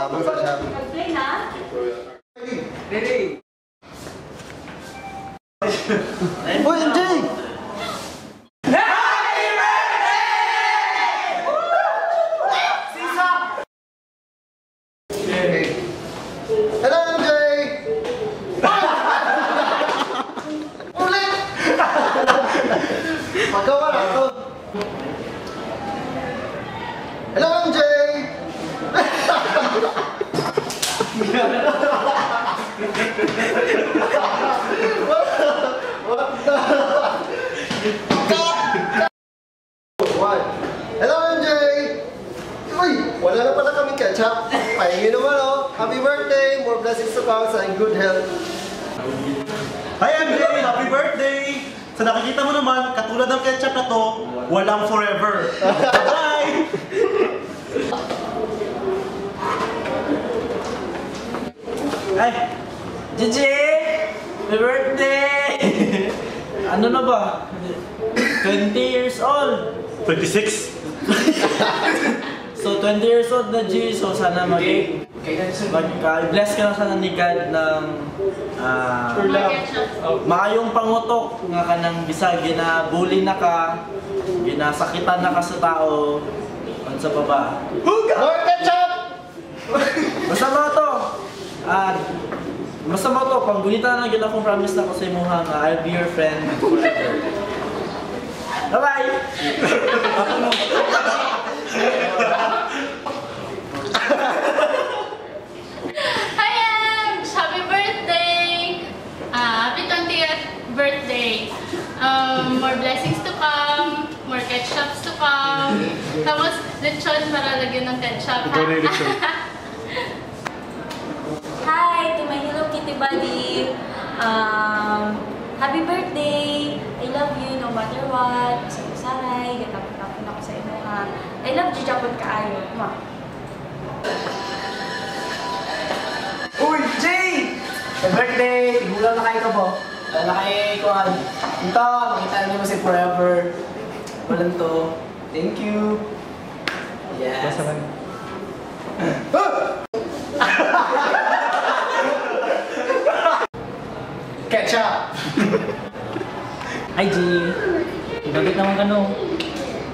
Tama sa siya. Mag-play na? Ready? Uy, MJ! Hello, MJ! Ulit! Magawa na ito. Hello, MJ! Hello, MJ! Uy, wala na pala kaming ketchup. Pahingin naman, oh. Happy birthday! More blessings to come and good health. Hi MJ! Happy birthday! Sa nakikita mo naman, katulad ng ketchup na to, walang forever. Bye! Ay! Gigi! Happy birthday! Ano na ba? 20 years old! 26. So 20 years old na G, so sana mag-bless ka na sana ni God ng maayong pangutok nga ka ng bisag, ginabuli na ka, ginasakitan na ka sa tao, sa baba. More ketchup! Basta mo to! Basta mo to, panggunitan na gila kong promise na ko sa imuha nga, I'll be your friend forever. Bye-bye! Hi, Ems! Happy birthday! Happy 20th birthday! More blessings to come, more ketchups to come. Tapos, lechon para lagyan ng ketchup. Hi to my Hello Kitty buddy. Happy birthday! I love you no matter what. Masasahay, gatapon-tapon ako sa inyo ha. I love you, Japon kaayo. Ma. Uy, Jay! Happy birthday! Tigulang na kayo ka po. Wala na kayo ikuhan. Ito, makita niyo mo si Forever. Walang to. Thank you. Yes. Ketchup! Hi G! Ibagit naman ka no.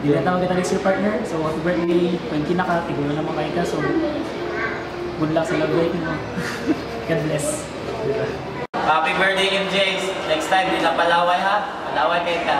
Di na tawag kita your partner. So happy birthday. 20 na ka. Tigulo naman kayo ka. So good luck sa love life mo. God bless. Happy birthday, MJ! Next time, di na palaway ha? Palaway kayo ka.